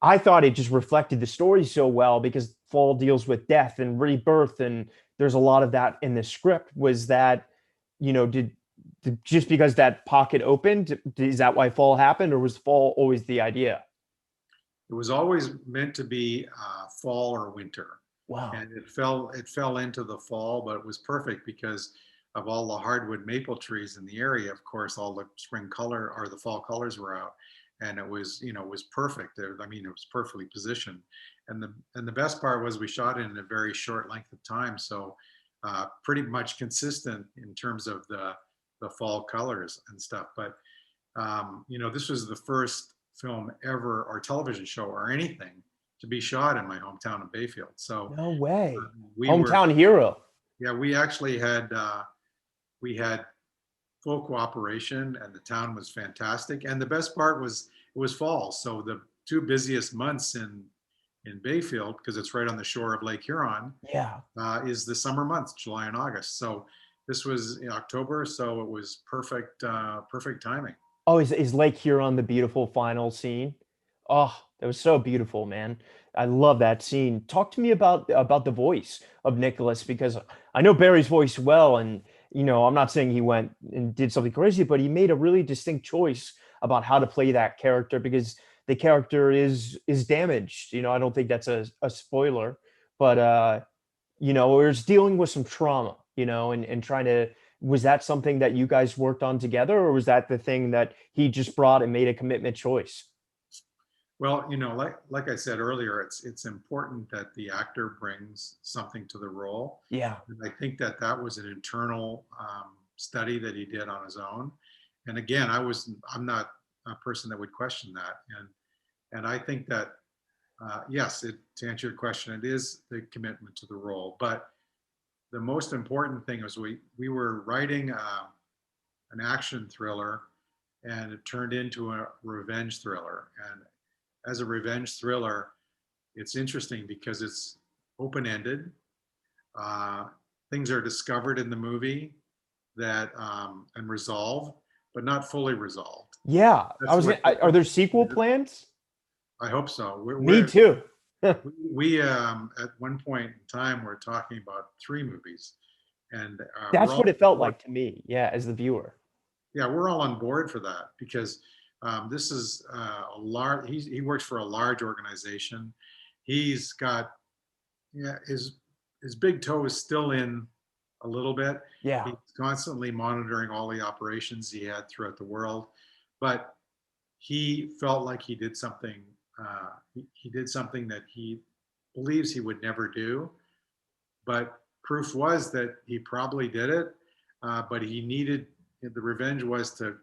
Speaker 3: I thought it just reflected the story so well because fall deals with death and rebirth, and there's a lot of that in the script. Was that, did just because that pocket opened, is that why fall happened, or was fall always the idea?
Speaker 2: It was always meant to be fall or winter,
Speaker 3: Wow.
Speaker 2: and it fell into the fall, but it was perfect because of all the hardwood maple trees in the area. Of course, all the spring color or the fall colors were out, and it was perfect. I mean, it was perfectly positioned, and the best part was we shot it in a very short length of time, so pretty much consistent in terms of the fall colors and stuff. But this was the first film ever, or television show or anything, to be shot in my hometown of Bayfield. So
Speaker 3: No way.
Speaker 2: we were,
Speaker 3: Hometown hero.
Speaker 2: yeah, we actually had we had full cooperation, and the town was fantastic. And the best part was it was fall, so the two busiest months in Bayfield, because it's right on the shore of Lake Huron,
Speaker 3: Yeah.
Speaker 2: is the summer months, July and August. So this was in October, so it was perfect timing.
Speaker 3: Oh, is Lake Huron the beautiful final scene? Oh, that was so beautiful, man. I love that scene. Talk to me about the voice of Nicholas, because I know Barry's voice well, and I'm not saying he went and did something crazy, but he made a really distinct choice about how to play that character, because the character is damaged. I don't think that's a spoiler, but or is dealing with some trauma, and trying to, was that something that you guys worked on together, or was that the thing that he just brought and made a commitment choice?
Speaker 2: Well, like I said earlier, it's important that the actor brings something to the role.
Speaker 3: Yeah.
Speaker 2: And I think that was an internal study that he did on his own. And again, I'm not a person that would question that. And I think that yes, to answer your question, it is the commitment to the role. But the most important thing was we were writing an action thriller, and it turned into a revenge thriller. And as a revenge thriller, it's interesting because it's open-ended. Things are discovered in the movie that and resolved, but not fully resolved.
Speaker 3: Yeah.
Speaker 2: That's what
Speaker 3: Are there sequel plans?
Speaker 2: I hope so.
Speaker 3: Me too.
Speaker 2: We at one point in time we're talking about 3 movies, and
Speaker 3: That's what it felt like to me. Yeah, as the viewer.
Speaker 2: yeah, we're all on board for that, because this is a large. He works for a large organization. He's got, yeah, his big toe is still in a little bit.
Speaker 3: Yeah.
Speaker 2: He's constantly monitoring all the operations he had throughout the world, but he felt like he did something. He did something that he believes he would never do, but proof was that he probably did it. But he needed, the revenge was to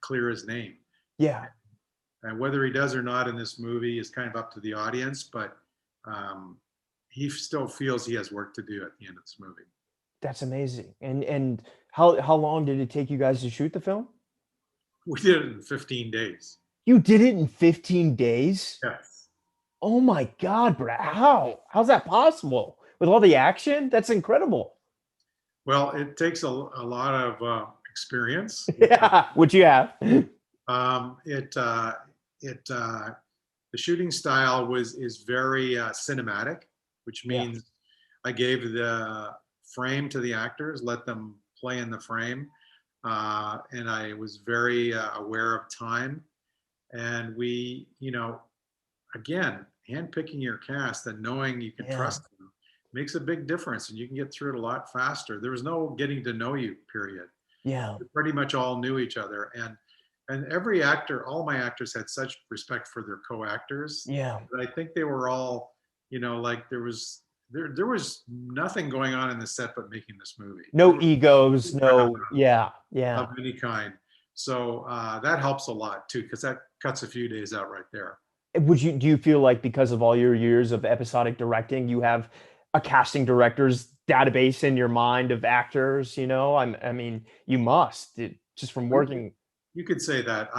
Speaker 2: clear his name.
Speaker 3: Yeah.
Speaker 2: And whether he does or not in this movie is kind of up to the audience, but he still feels he has work to do at the end of this movie.
Speaker 3: That's amazing. And how long did it take you guys to shoot the film?
Speaker 2: We did it in 15 days.
Speaker 3: You did it in 15 days?
Speaker 2: Yes.
Speaker 3: Oh my God, Brad. How's that possible? With all the action? That's incredible.
Speaker 2: Well, it takes a lot of experience.
Speaker 3: Yeah, which you have.
Speaker 2: The shooting style is very cinematic, which
Speaker 3: Yeah.
Speaker 2: means I gave the frame to the actors, let them play in the frame, and I was very aware of time. And we, again, handpicking your cast and knowing you can
Speaker 3: Yeah.
Speaker 2: trust them makes a big difference, and you can get through it a lot faster. There was no getting to know you period.
Speaker 3: Yeah.
Speaker 2: We pretty much all knew each other, and every actor, all my actors had such respect for their co-actors.
Speaker 3: Yeah.
Speaker 2: But I think they were all, like there was nothing going on in the set but making this movie.
Speaker 3: No egos, no. Yeah. Yeah.
Speaker 2: Of any kind. So that helps a lot too, because that cuts a few days out right there.
Speaker 3: Do you feel like, because of all your years of episodic directing, you have a casting director's database in your mind of actors? I mean, you must, just from working.
Speaker 2: You could say that.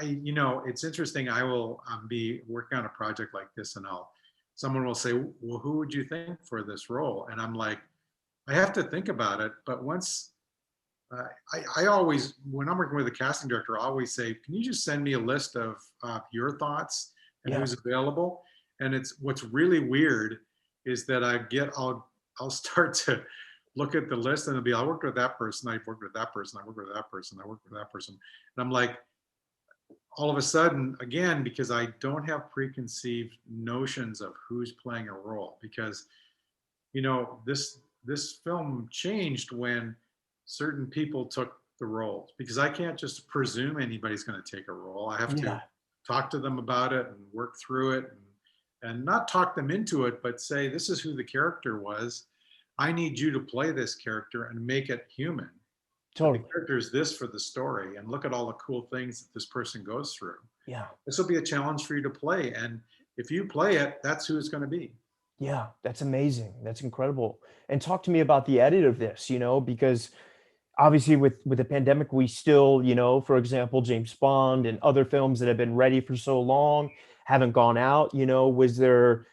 Speaker 2: It's interesting. I will be working on a project like this, and someone will say, well, who would you think for this role? And I'm like, I have to think about it. But once I always, when I'm working with a casting director, I always say, can you just send me a list of your thoughts and
Speaker 3: Yeah.
Speaker 2: who's available? And what's really weird is that I'll start to look at the list, and it'll be, I worked with that person, I've worked with that person, I worked with that person, I worked with that person. And I'm like, all of a sudden, again, because I don't have preconceived notions of who's playing a role, because, this film changed when certain people took the roles, because I can't just presume anybody's going to take a role. I have to talk to them about it and work through it, and not talk them into it, but say, this is who the character was. I need you to play this character and make it human. and the
Speaker 3: Totally.
Speaker 2: character is this for the story, and look at all the cool things that this person goes through.
Speaker 3: Yeah.
Speaker 2: This will be a challenge for you to play, and if you play it, that's who it's going to be.
Speaker 3: Yeah, that's amazing. That's incredible. And talk to me about the edit of this, because obviously with the pandemic, we still, for example, James Bond and other films that have been ready for so long haven't gone out. Was there,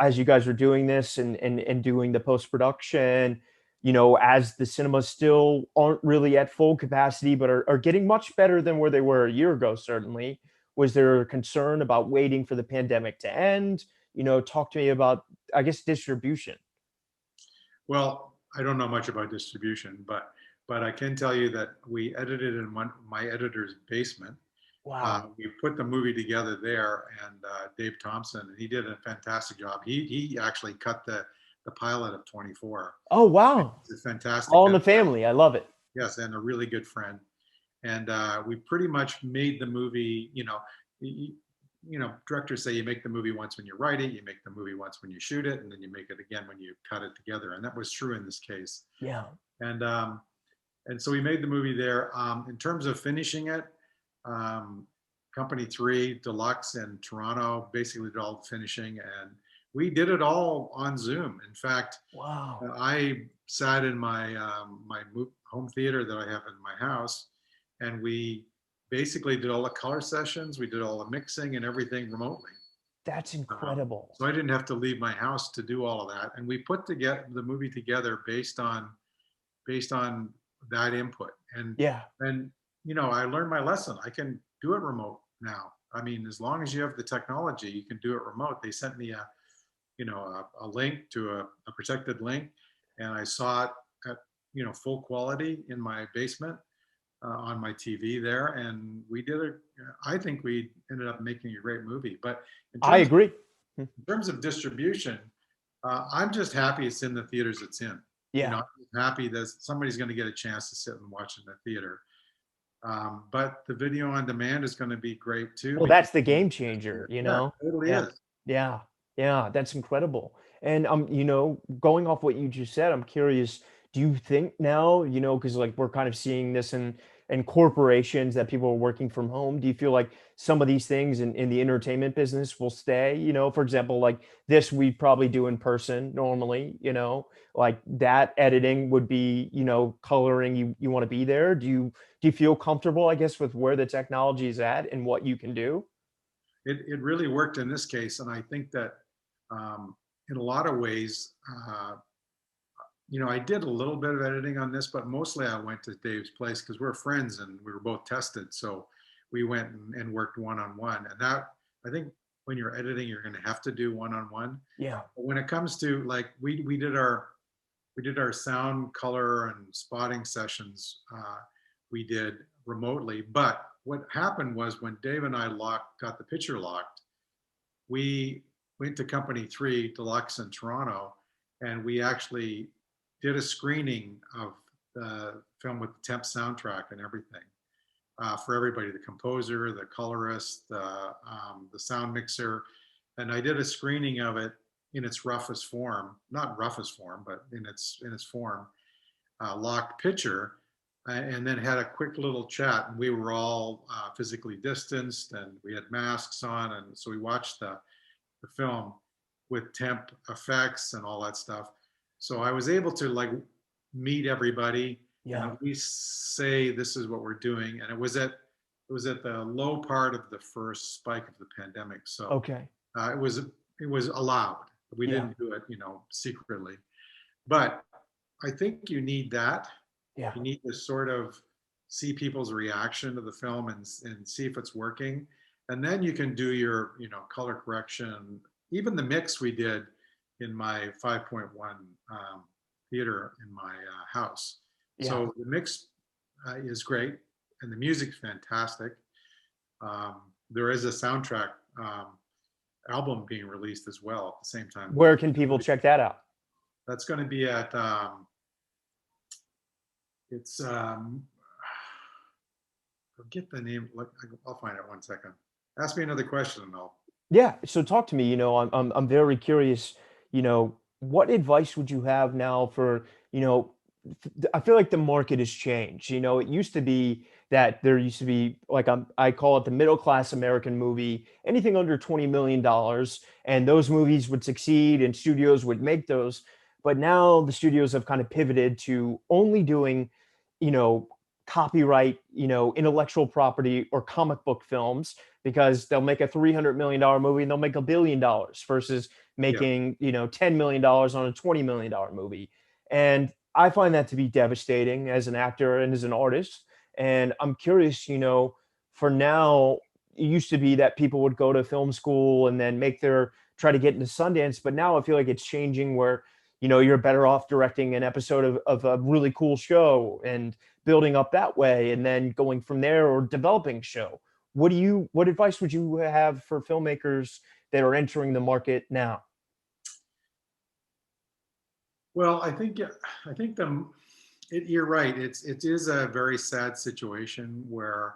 Speaker 3: as you guys are doing this and doing the post-production, as the cinemas still aren't really at full capacity, but are getting much better than where they were a year ago, certainly. Was there a concern about waiting for the pandemic to end? Talk to me about, I guess, distribution.
Speaker 2: Well, I don't know much about distribution, but I can tell you that we edited in my editor's basement.
Speaker 3: Wow.
Speaker 2: We put the movie together there, and Dave Thompson, he did a fantastic job. He actually cut the pilot of 24.
Speaker 3: Oh, wow.
Speaker 2: It's a fantastic
Speaker 3: All in the
Speaker 2: guy.
Speaker 3: family. I love it.
Speaker 2: Yes, and a really good friend. And we pretty much made the movie. Directors say you make the movie once when you write it, you make the movie once when you shoot it, and then you make it again when you cut it together. And that was true in this case.
Speaker 3: Yeah.
Speaker 2: And so we made the movie there. In terms of finishing it, Company 3 Deluxe in Toronto basically did all the finishing, and we did it all on Zoom. In fact,
Speaker 3: Wow.
Speaker 2: I sat in my home theater that I have in my house, and we basically did all the color sessions. We did all the mixing and everything remotely.
Speaker 3: That's incredible.
Speaker 2: So I didn't have to leave my house to do all of that, and we put together the movie together based on that input. And
Speaker 3: Yeah.
Speaker 2: I learned my lesson. I can do it remote now. I mean, as long as you have the technology, you can do it remote. They sent me a link to a protected link, and I saw it at full quality in my basement on my TV there, and we did it. I think we ended up making a great movie. But
Speaker 3: I agree.
Speaker 2: in terms of distribution, I'm just happy it's in the theaters it's in.
Speaker 3: Yeah.
Speaker 2: I'm happy that somebody's going to get a chance to sit and watch in the theater. But the video on demand is going to be great too.
Speaker 3: Well, that's the game changer,
Speaker 2: Yeah, it totally
Speaker 3: Yeah.
Speaker 2: is.
Speaker 3: Yeah. Yeah. That's incredible. And going off what you just said, I'm curious, do you think now, because like we're kind of seeing this in corporations that people are working from home, do you feel like some of these things in the entertainment business will stay? For example, like this we probably do in person normally, like that editing would be, coloring, you want to be there. Do you feel comfortable, I guess, with where the technology is at and what you can do?
Speaker 2: It really worked in this case, and I think that in a lot of ways, I did a little bit of editing on this, but mostly I went to Dave's place because we're friends and we were both tested. So we went and worked one-on-one. And that, I think when you're editing, you're going to have to do one-on-one.
Speaker 3: Yeah.
Speaker 2: But when it comes to like, we did our sound, color, and spotting sessions. We did remotely. But what happened was when Dave and I got the picture locked, we went to Company 3 Deluxe in Toronto, and we actually did a screening of the film with the temp soundtrack and everything for everybody, the composer, the colorist, the sound mixer. And I did a screening of it in its roughest form, not roughest form, but in its form, locked picture, and then had a quick little chat. And we were all physically distanced, and we had masks on. And so we watched the film with temp effects and all that stuff. So I was able to like meet everybody and at least say this is what we're doing. And it was at the low part of the first spike of the pandemic. So
Speaker 3: Okay.
Speaker 2: it was allowed. We didn't do it, secretly. But I think you need that.
Speaker 3: Yeah.
Speaker 2: You need to sort of see people's reaction to the film and see if it's working. And then you can do your, color correction. Even the mix we did in my 5.1 theater in my house.
Speaker 3: Yeah.
Speaker 2: So the mix is great, and the music's fantastic. There is a soundtrack album being released as well at the same time.
Speaker 3: Where can people check that out?
Speaker 2: That's going to be at forget the name. I'll find it 1 second. Ask me another question and I'll.
Speaker 3: Yeah. So talk to me. I'm very curious. What advice would you have now for I feel like the market has changed. You know, it used to be that there used to be like I call it the middle class American movie, anything under $20 million, and those movies would succeed and studios would make those. But now the studios have kind of pivoted to only doing, you know, copyright, you know, intellectual property or comic book films, because they'll make a $300 million movie and they'll make $1 billion versus
Speaker 2: Yeah.
Speaker 3: making, you know, $10 million on a $20 million movie. And I find that to be devastating as an actor and as an artist. And I'm curious, you know, for now, it used to be that people would go to film school and then make their try to get into Sundance. But now I feel like it's changing where, you know, you're better off directing an episode of a really cool show and building up that way and then going from there, or developing a show. What advice would you have for filmmakers that are entering the market now?
Speaker 2: Well, I think you're right. It is a very sad situation where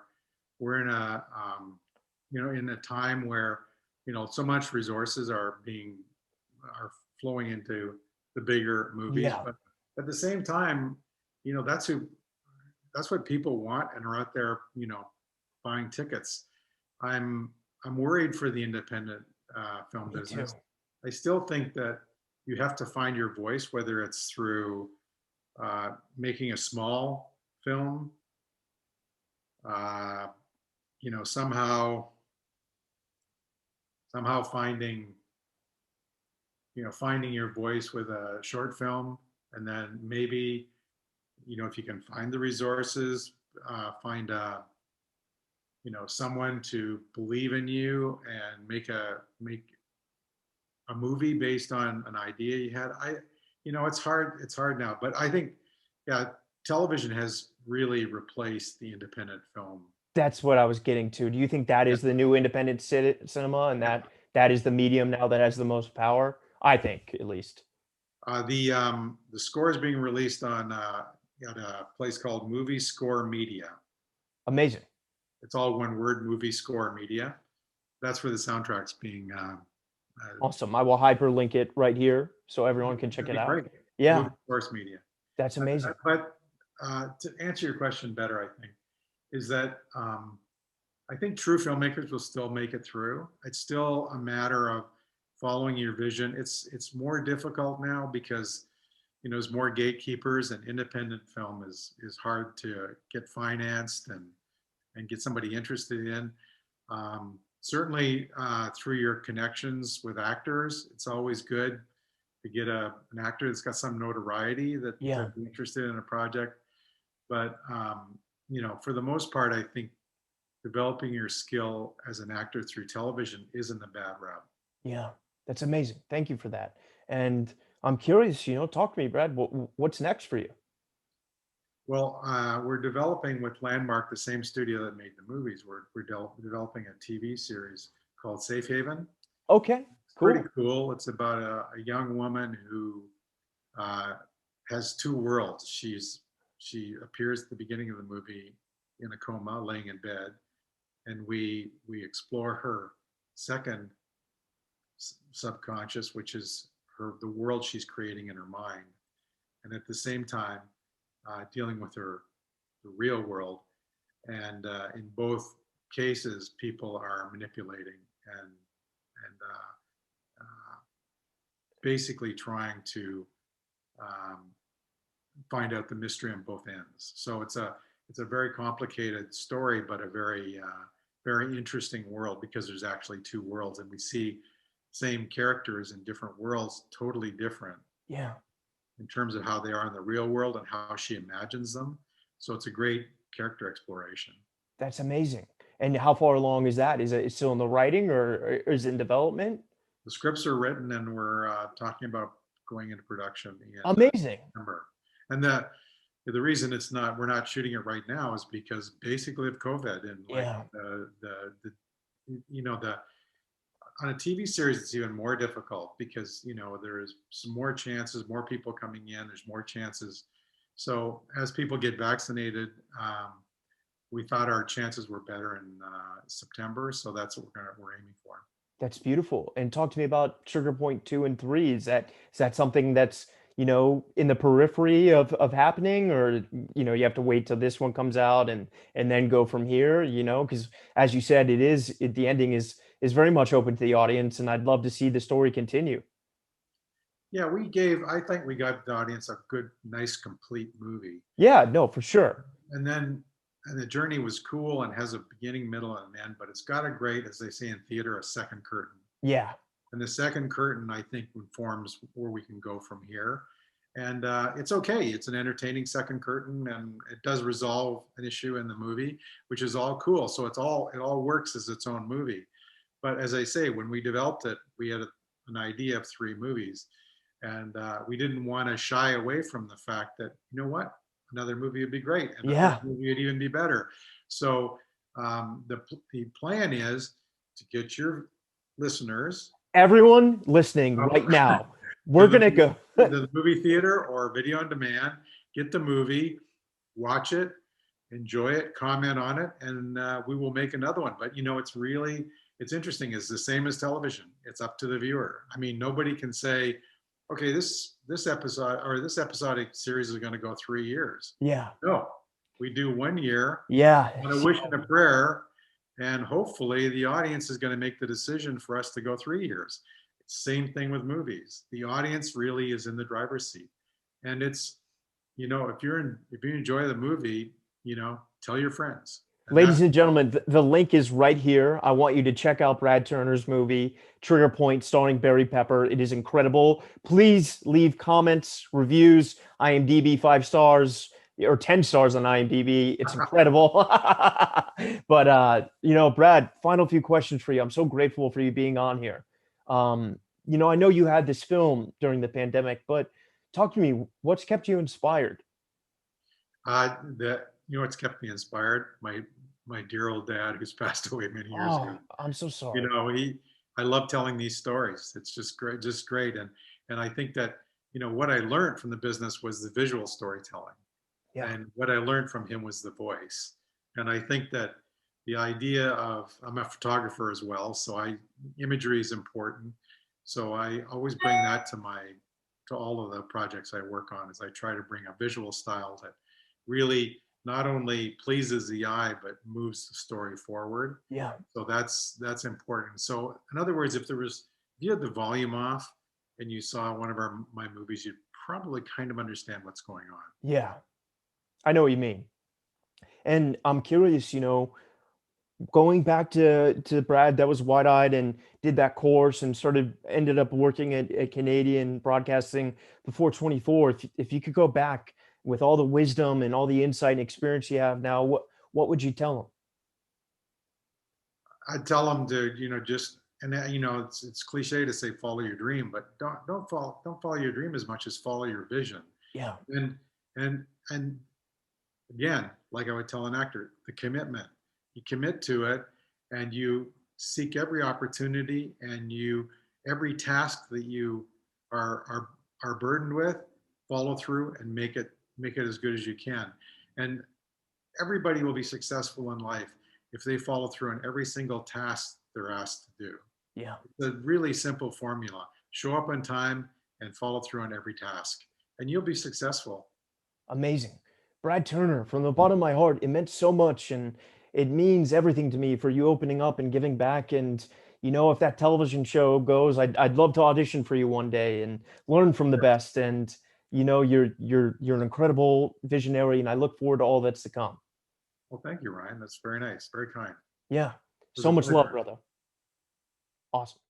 Speaker 2: we're in a in a time where so much resources are flowing into the bigger movies,
Speaker 3: Yeah.
Speaker 2: but at the same time, that's what people want and are out there buying tickets. I'm I'm worried for the independent film
Speaker 3: Me too.
Speaker 2: business. I still think that you have to find your voice, whether it's through making a small film, uh, somehow finding your voice with a short film, and then maybe if you can find the resources, find someone to believe in you and make a movie based on an idea you had. It's hard now, but I think, yeah, television has really replaced the independent film.
Speaker 3: That's what I was getting to. Do you think that
Speaker 2: Yeah.
Speaker 3: is the new independent cinema, and that is the medium now that has the most power? I think, at least.
Speaker 2: The score is being released on at a place called Movie Score Media.
Speaker 3: Amazing.
Speaker 2: It's all one word, Movie Score Media. That's where the soundtrack's being.
Speaker 3: Awesome. I will hyperlink it right here so everyone can check
Speaker 2: That'd
Speaker 3: it
Speaker 2: be
Speaker 3: out.
Speaker 2: great.
Speaker 3: Yeah,
Speaker 2: Movie Source Media.
Speaker 3: that's amazing.
Speaker 2: But to answer your question better, I think, is that I think true filmmakers will still make it through. It's still a matter of following your vision. It's more difficult now because there's more gatekeepers, and independent film is hard to get financed and get somebody interested in. Certainly through your connections with actors, it's always good to get an actor that's got some notoriety that to
Speaker 3: Yeah.
Speaker 2: be interested in a project. But for the most part, I think developing your skill as an actor through television isn't a bad route.
Speaker 3: Yeah, that's amazing. Thank you for that. And I'm curious, you know, talk to me, Brad. What's next for you?
Speaker 2: Well, we're developing with Landmark, the same studio that made the movies. We're developing a TV series called Safe Haven.
Speaker 3: Okay,
Speaker 2: It's pretty
Speaker 3: cool.
Speaker 2: cool. It's about a young woman who uh, has two worlds. She appears at the beginning of the movie in a coma, laying in bed, and we explore her second subconscious, which is the world she's creating in her mind, and at the same time dealing with the real world. And in both cases, people are manipulating and basically trying to um, find out the mystery on both ends. So it's a very complicated story, but a very interesting world, because there's actually two worlds, and we see same characters in different worlds, totally different
Speaker 3: Yeah,
Speaker 2: in terms of how they are in the real world and how she imagines them. So it's a great character exploration.
Speaker 3: that's amazing. And how far along is that? Is it still in the writing, or is it in development?
Speaker 2: The scripts are written, and we're talking about going into production in
Speaker 3: Amazing.
Speaker 2: September. And the reason we're not shooting it right now is because basically of COVID, and like
Speaker 3: Yeah.
Speaker 2: the you know the on a TV series it's even more difficult because there's some more chances, more people coming in, there's more chances. So as people get vaccinated, we thought our chances were better in September, so that's what we're aiming for.
Speaker 3: That's beautiful. And talk to me about Sugar Point 2 and 3. Is that something that's, in the periphery of happening, or you have to wait till this one comes out and then go from here, because as you said, the ending is very much open to the audience, and I'd love to see the story continue.
Speaker 2: Yeah, I think we got the audience a good, nice, complete movie.
Speaker 3: Yeah, no, for sure.
Speaker 2: And then, and the journey was cool and has a beginning, middle, and an end, but it's got a great, as they say in theater, a second curtain.
Speaker 3: Yeah.
Speaker 2: And the second curtain, I think, informs where we can go from here. And it's okay. It's an entertaining second curtain, and it does resolve an issue in the movie, which is all cool. So it all works as its own movie. But as I say, when we developed it, we had an idea of 3 movies, and we didn't want to shy away from the fact that, you know what, another movie would be great, and
Speaker 3: Yeah.
Speaker 2: another movie would even be better. So the plan is to get your listeners,
Speaker 3: Everyone listening right now, we're
Speaker 2: to
Speaker 3: gonna go.
Speaker 2: the movie theater or video on demand, get the movie, watch it, enjoy it, comment on it, and we will make another one. But it's interesting. It's the same as television. It's up to the viewer. I mean, nobody can say, okay, this episode or this episodic series is going to go 3 years.
Speaker 3: Yeah.
Speaker 2: No, we do 1 year
Speaker 3: Yeah.
Speaker 2: on a wish and a prayer, and hopefully the audience is going to make the decision for us to go 3 years. Same thing with movies. The audience really is in the driver's seat, and it's, if you enjoy the movie, tell your friends.
Speaker 3: Ladies and gentlemen, the link is right here. I want you to check out Brad Turner's movie, Trigger Point, starring Barry Pepper. It is incredible. Please leave comments, reviews, IMDb 5 stars or 10 stars on IMDb. It's incredible. But, Brad, final few questions for you. I'm so grateful for you being on here. I know you had this film during the pandemic, but talk to me. What's kept you inspired?
Speaker 2: What's kept me inspired? My dear old dad, who's passed away many years ago.
Speaker 3: I'm so sorry.
Speaker 2: I love telling these stories. It's just great. And I think that, what I learned from the business was the visual storytelling.
Speaker 3: Yeah.
Speaker 2: And what I learned from him was the voice. And I think that the idea I'm a photographer as well, so imagery is important. So I always bring that to all of the projects I work on, is I try to bring a visual style that really not only pleases the eye, but moves the story forward.
Speaker 3: Yeah.
Speaker 2: So that's important. So in other words, if you had the volume off and you saw one of my movies, you'd probably kind of understand what's going on.
Speaker 3: Yeah. I know what you mean. And I'm curious, going back to Brad that was wide-eyed and did that course and ended up working at Canadian Broadcasting before 24. If you could go back with all the wisdom and all the insight and experience you have now, what would you tell him?
Speaker 2: I'd tell him to, it's cliche to say follow your dream, but don't follow your dream as much as follow your vision.
Speaker 3: Yeah.
Speaker 2: And again, like I would tell an actor, the commitment. You commit to it, and you seek every opportunity, and every task that you are burdened with, follow through and make it as good as you can. And everybody will be successful in life if they follow through on every single task they're asked to do.
Speaker 3: Yeah.
Speaker 2: It's a really simple formula. Show up on time and follow through on every task, and you'll be successful.
Speaker 3: Amazing. Brad Turner, from the bottom of my heart, it meant so much, and it means everything to me for you opening up and giving back. And if that television show goes, I'd love to audition for you one day and learn from the best. And you're an incredible visionary, and I look forward to all that's to come.
Speaker 2: Well, thank you, Ryan. That's very nice, very kind.
Speaker 3: Yeah, so much love, brother. Awesome.